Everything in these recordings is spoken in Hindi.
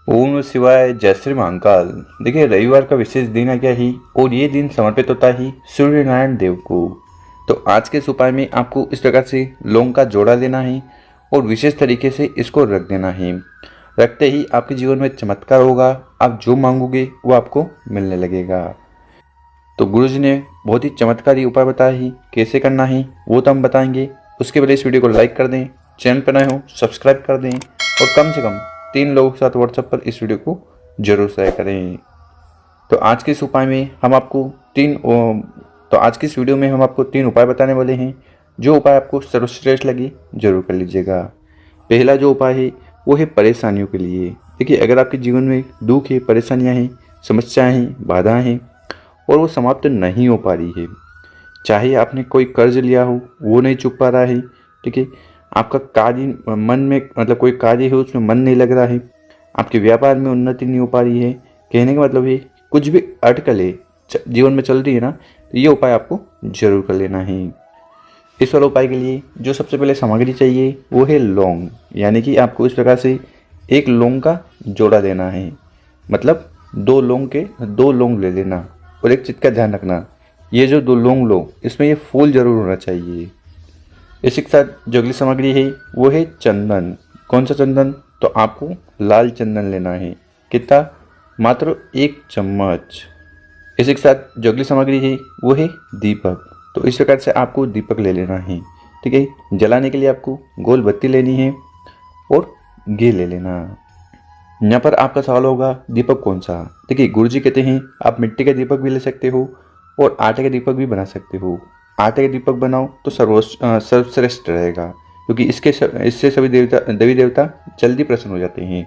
ओम नमः शिवाय। जय श्री महाकाल। देखिए, रविवार का विशेष दिन है क्या ही, और ये दिन समर्पित होता है सूर्य नारायण देव को। तो आज के इस उपाय में आपको इस प्रकार से लौंग का जोड़ा लेना है और विशेष तरीके से इसको रख देना है। रखते ही आपके जीवन में चमत्कार होगा। आप जो मांगोगे वो आपको मिलने लगेगा। तो गुरुजी ने बहुत ही चमत्कारी उपाय बताया ही, कैसे करना है वो तो हम बताएंगे। उसके पहले इस वीडियो को लाइक कर दें, चैनल पर नए हो सब्सक्राइब कर दें, और कम से कम 3 लोगों के साथ व्हाट्सएप पर इस वीडियो को जरूर शेयर करें। तो आज के इस उपाय में हम आपको तो आज की इस वीडियो में हम आपको 3 उपाय बताने वाले हैं। जो उपाय आपको सर्वश्रेष्ठ लगे जरूर कर लीजिएगा। पहला जो उपाय है वो है परेशानियों के लिए। देखिए, अगर आपके जीवन में दुख है, परेशानियाँ हैं, समस्याएं हैं, बाधाएं हैं और वो समाप्त नहीं हो पा रही है, चाहे आपने कोई कर्ज लिया हो वो नहीं चुक पा रहा है, ठीक है, आपका कार्य मन में मतलब कोई कार्य है उसमें मन नहीं लग रहा है, आपके व्यापार में उन्नति नहीं हो पा रही है, कहने का मतलब है कुछ भी अटकलें जीवन में चल रही है ना, तो ये उपाय आपको जरूर कर लेना है। इस वाले उपाय के लिए जो सबसे पहले सामग्री चाहिए वो है लौंग। यानी कि आपको इस प्रकार से एक लौंग का जोड़ा लेना है। मतलब 2 लौंग ले लेना। और एक चीज़ का ध्यान रखना, ये जो 2 लौंग लो इसमें ये फूल जरूर होना चाहिए। इसी के साथ जो अगली सामग्री है वो है चंदन। कौन सा चंदन? तो आपको लाल चंदन लेना है। कितना? मात्र 1 चम्मच। इसी के साथ जो अगली सामग्री है वो है दीपक। तो इस प्रकार से आपको दीपक ले लेना है, ठीक है। जलाने के लिए आपको गोल बत्ती लेनी है और घी ले लेना। यहाँ पर आपका सवाल होगा, दीपक कौन सा? देखिए, गुरुजी कहते हैं आप मिट्टी का दीपक भी ले सकते हो और आटे का दीपक भी बना सकते हो। आटे का दीपक बनाओ तो सर्वश्रेष्ठ रहेगा, क्योंकि इससे सभी देवी देवता जल्दी प्रसन्न हो जाते हैं।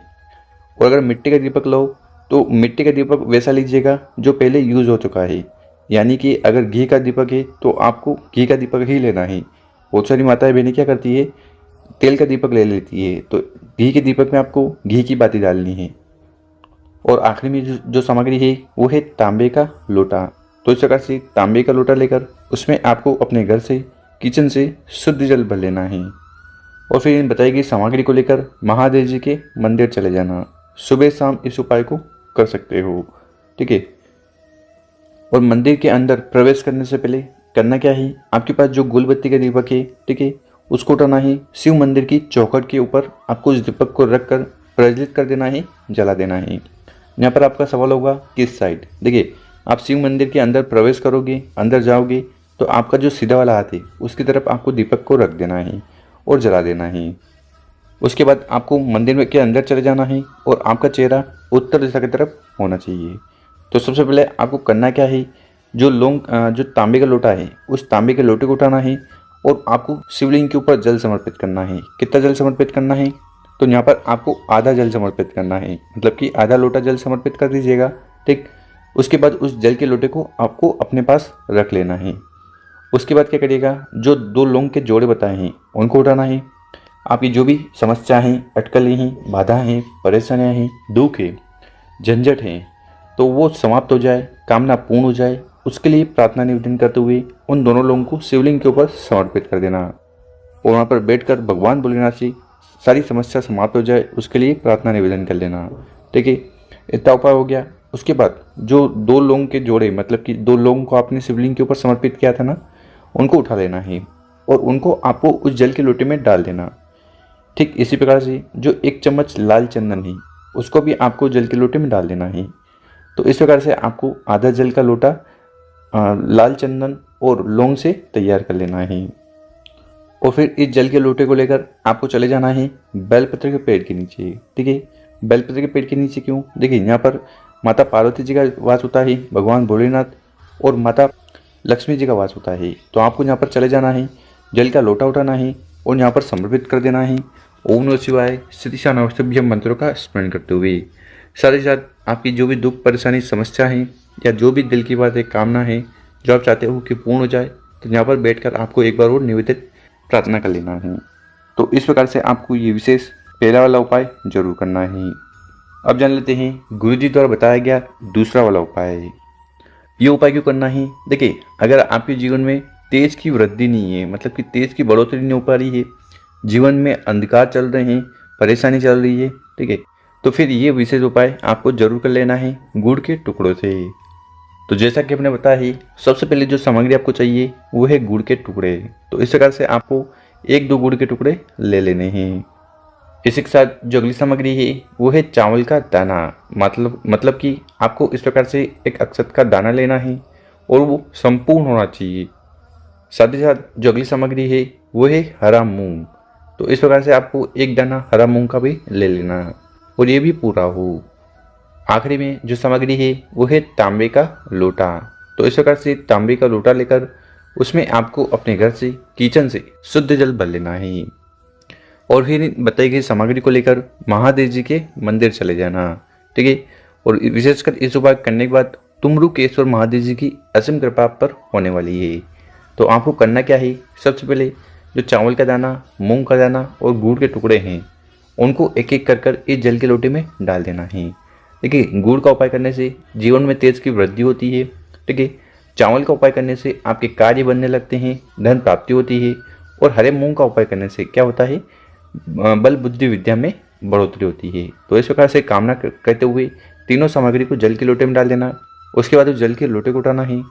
और अगर मिट्टी का दीपक लो तो मिट्टी का दीपक वैसा लीजिएगा जो पहले यूज़ हो चुका है। यानी कि अगर घी का दीपक है तो आपको घी का दीपक ही लेना है। बहुत सारी माताएं बहनें क्या करती है, तेल का दीपक ले लेती है, तो घी के दीपक में आपको घी की बाती डालनी है। और आखिरी में जो सामग्री है वो है तांबे का लोटा। तो इस प्रकार से तांबे का लोटा लेकर उसमें आपको अपने घर से, किचन से शुद्ध जल भर लेना है। और फिर इन बताई गई सामग्री को लेकर महादेव जी के मंदिर चले जाना। सुबह शाम इस उपाय को कर सकते हो, ठीक है। और मंदिर के अंदर प्रवेश करने से पहले करना क्या है, आपके पास जो गुलबत्ती का दीपक है, ठीक है, उसको उठाना है। शिव मंदिर की चौखट के ऊपर आपको उस दीपक को रखकर प्रज्वलित कर देना है, जला देना है। यहाँ पर आपका सवाल होगा किस साइड? देखिए, आप शिव मंदिर के अंदर प्रवेश करोगे, अंदर जाओगे, तो आपका जो सीधा वाला हाथ है उसकी तरफ आपको दीपक को रख देना है और जला देना है। उसके बाद आपको मंदिर में के अंदर चले जाना है और आपका चेहरा उत्तर दिशा की तरफ होना चाहिए। तो सबसे पहले आपको करना क्या है, जो तांबे का लोटा है उस तांबे के लोटे को उठाना है और आपको शिवलिंग के ऊपर जल समर्पित करना है। कितना जल समर्पित करना है? तो यहाँ पर आपको आधा जल समर्पित करना है, मतलब कि आधा लोटा जल समर्पित कर दीजिएगा, ठीक। उसके बाद उस जल के लोटे को आपको अपने पास रख लेना है। उसके बाद क्या करिएगा, जो 2 लौंग के जोड़े बताए हैं उनको उठाना है। आपकी जो भी समस्या हैं, अटकलें हैं, बाधाएं हैं, परेशानियां हैं, दुख है, झंझट है, तो वो समाप्त हो जाए, कामना पूर्ण हो जाए, उसके लिए प्रार्थना निवेदन करते हुए उन दोनों लोगों को शिवलिंग के ऊपर समर्पित कर देना। और वहाँ पर बैठकर भगवान भोलेनाथ से सारी समस्या समाप्त हो जाए उसके लिए प्रार्थना निवेदन कर लेना, ठीक है। इतना उपाय हो गया। उसके बाद जो 2 लोगों के जोड़े, मतलब कि 2 लोगों को आपने शिवलिंग के ऊपर समर्पित किया था ना, उनको उठा लेना है और उनको आपको उस जल के लोटे में डाल देना। ठीक इसी प्रकार से जो 1 चम्मच लाल चंदन है उसको भी आपको जल के लोटे में डाल देना है। तो इस प्रकार से आपको आधा जल का लोटा लाल चंदन और लौंग से तैयार कर लेना है। और फिर इस जल के लोटे को लेकर आपको चले जाना है बेलपत्र के पेड़ के नीचे, ठीक है। बेलपत्र के पेड़ के नीचे क्यों? देखिए, यहाँ पर माता पार्वती जी का वास होता है, भगवान भोलेनाथ और माता लक्ष्मी जी का वास होता है। तो आपको यहाँ पर चले जाना है, जल का लोटा उठाना है और यहाँ पर समर्पित कर देना है। ओम नमः शिवाय श्रीशा नमस्तभ्यम मंत्रों का स्मरण करते हुए साथ ही साथ आपकी जो भी दुख, परेशानी, समस्या है या जो भी दिल की बात है, कामना है, जो आप चाहते हो कि पूर्ण हो जाए, तो यहाँ पर बैठकर आपको एक बार और निवेदित प्रार्थना कर लेना है। तो इस प्रकार से आपको ये विशेष पहला वाला उपाय जरूर करना है। अब जान लेते हैं गुरुजी द्वारा बताया गया दूसरा वाला उपाय। ये उपाय क्यों करना है? देखिए, अगर आपके जीवन में तेज की वृद्धि नहीं है, मतलब कि तेज की बढ़ोतरी नहीं हो पा रही है, जीवन में अंधकार चल रहे हैं, परेशानी चल रही है, ठीक है, तो फिर ये विशेष उपाय आपको जरूर कर लेना है गुड़ के टुकड़ों से। तो जैसा कि हमने बताया ही, सबसे पहले जो सामग्री आपको चाहिए वो है गुड़ के टुकड़े। तो इस प्रकार से आपको 1-2 गुड़ के टुकड़े ले लेने हैं। इसी के साथ जो अगली सामग्री है वो है चावल का दाना। मतलब कि आपको इस प्रकार से एक अक्षत का दाना लेना है और वो संपूर्ण होना चाहिए। साथ ही साथ जो अगली सामग्री है वो है हरा मूंग। तो इस प्रकार से आपको 1 दाना हरा मूंग का भी ले लेना है और ये भी पूरा हो। आखिरी में जो सामग्री है वो है तांबे का लोटा। तो इस प्रकार से तांबे का लोटा लेकर उसमें आपको अपने घर से, किचन से शुद्ध जल भर लेना है और फिर बताई गई सामग्री को लेकर महादेव जी के मंदिर चले जाना। ठीक है। और विशेषकर इस उपाय करने के बाद तुमरुकेश्वर महादेव जी की असीम कृपा आप पर होने वाली है। तो आपको करना क्या है, सबसे पहले जो चावल का दाना, मूंग का दाना और गुड़ के टुकड़े हैं उनको एक एक कर इस जल के लोटे में डाल देना है। देखिए, गुड़ का उपाय करने से जीवन में तेज की वृद्धि होती है। ठीक है। चावल का उपाय करने से आपके कार्य बनने लगते हैं, धन प्राप्ति होती है। और हरे मूंग का उपाय करने से क्या होता है, बल बुद्धि विद्या में बढ़ोतरी होती है। तो इस प्रकार से कामना करते हुए तीनों सामग्री को जल के लोटे में डाल देना। उसके बाद उस जल के लोटे को उठाना है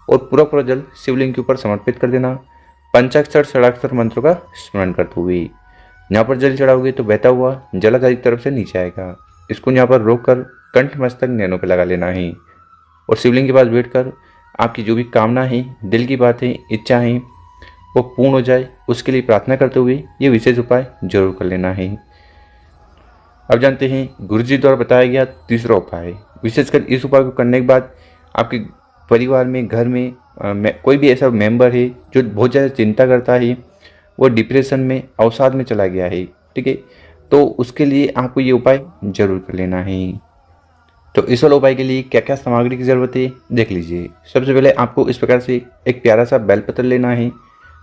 और पूरा जल शिवलिंग के ऊपर समर्पित कर देना, पंचाक्षर षडाक्षर मंत्रों का स्मरण करते हुए। यहाँ पर जल चढ़ाओगे तो बहता हुआ जलाधारी की तरफ से नीचे आएगा। इसको यहाँ पर रोक कर कंठ मस्तक नैनों पर लगा लेना है और शिवलिंग के पास बैठकर आपकी जो भी कामना है, दिल की बातें, इच्छा है वो पूर्ण हो जाए, उसके लिए प्रार्थना करते हुए ये विशेष उपाय जरूर कर लेना है। अब जानते हैं गुरु जी द्वारा बताया गया तीसरा उपाय। विशेषकर इस उपाय को करने के बाद आपके परिवार में, घर में कोई भी ऐसा मेंबर है जो बहुत ज़्यादा चिंता करता है, वो डिप्रेशन में, अवसाद में चला गया है। ठीक है। तो उसके लिए आपको ये उपाय जरूर कर लेना है। तो इस वाले उपाय के लिए क्या क्या सामग्री की ज़रूरत है देख लीजिए। सबसे पहले आपको इस प्रकार से एक प्यारा सा बेलपत्र लेना है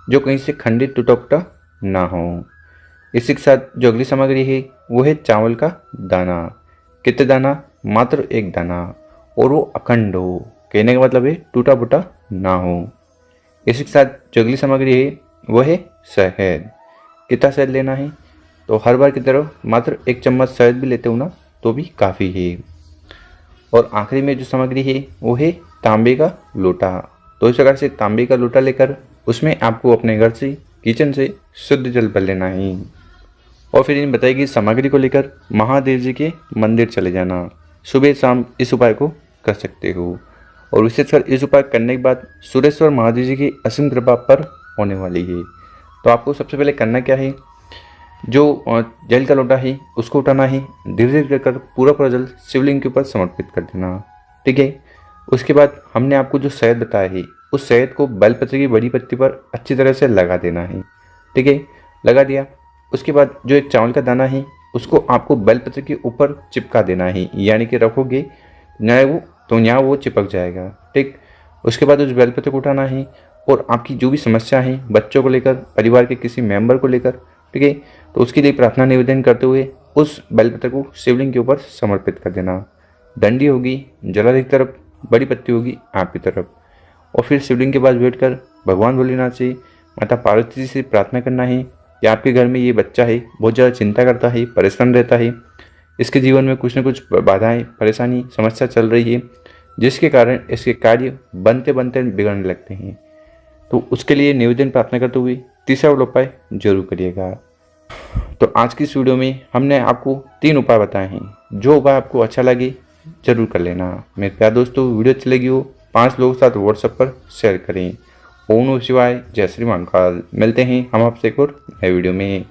जो कहीं से खंडित टूटा फूटा ना हो। इसी के साथ जो अगली सामग्री है वो है चावल का दाना। कितने दाना, मात्र 1 दाना, और वो अखंड हो। कहने का मतलब है टूटा फूटा ना हो। इसी के साथ जो अगली सामग्री है वो है शहद। कितना शहद लेना है, तो हर बार की तरह मात्र 1 चम्मच शहद भी लेते हो ना तो भी काफ़ी है। और आखिरी में जो सामग्री है वो है तांबे का लोटा। तो इस प्रकार से तांबे का लोटा लेकर उसमें आपको अपने घर से, किचन से शुद्ध जल भर लेना है और फिर इन बताई गई सामग्री को लेकर महादेव जी के मंदिर चले जाना। सुबह शाम इस उपाय को कर सकते हो और विशेषकर इस उपाय करने के बाद सुरेश्वर महादेव जी की असीम कृपा पर होने वाली है। तो आपको सबसे पहले करना क्या है, जो जल का लोटा है उसको उठाना है, धीरे धीरे कर पूरा जल शिवलिंग के ऊपर समर्पित कर देना। ठीक है। उसके बाद हमने आपको जो शहद बताया है उस शहद को बेलपत्र की बड़ी पत्ती पर अच्छी तरह से लगा देना है। ठीक है। लगा दिया। उसके बाद जो एक चावल का दाना है उसको आपको बेलपत्र के ऊपर चिपका देना है, यानी कि रखोगे ना वो तो यहाँ वो चिपक जाएगा। ठीक। उसके बाद उस बेलपत्र को उठाना है और आपकी जो भी समस्या है, बच्चों को लेकर, परिवार के किसी मेंबर को लेकर, ठीक है, तो उसके लिए प्रार्थना निवेदन करते हुए उस बेलपत्र को शिवलिंग के ऊपर समर्पित कर देना। डंडी होगी जलाधारी की तरफ, बड़ी पत्ती होगी आपकी तरफ, और फिर शिवलिंग के पास बैठकर भगवान भोलेनाथ से, माता पार्वती जी से प्रार्थना करना है कि आपके घर में ये बच्चा है, बहुत ज़्यादा चिंता करता है, परेशान रहता है, इसके जीवन में कुछ न कुछ बाधाएं, परेशानी, समस्या चल रही है, जिसके कारण इसके कार्य बनते बनते बिगड़ने लगते हैं। तो उसके लिए निवेदन प्रार्थना करते हुए तीसरा उपाय जरूर करिएगा। तो आज की इस वीडियो में हमने आपको 3 उपाय बताए हैं। जो उपाय आपको अच्छा लगे जरूर कर लेना। मेरे प्यारे दोस्तों, वीडियो अच्छी लगी हो 5 लोगों के साथ व्हाट्सएप पर शेयर करें। ओम नमः शिवाय, जय श्री महाकाल। मिलते हैं हम आपसे एक और नए वीडियो में।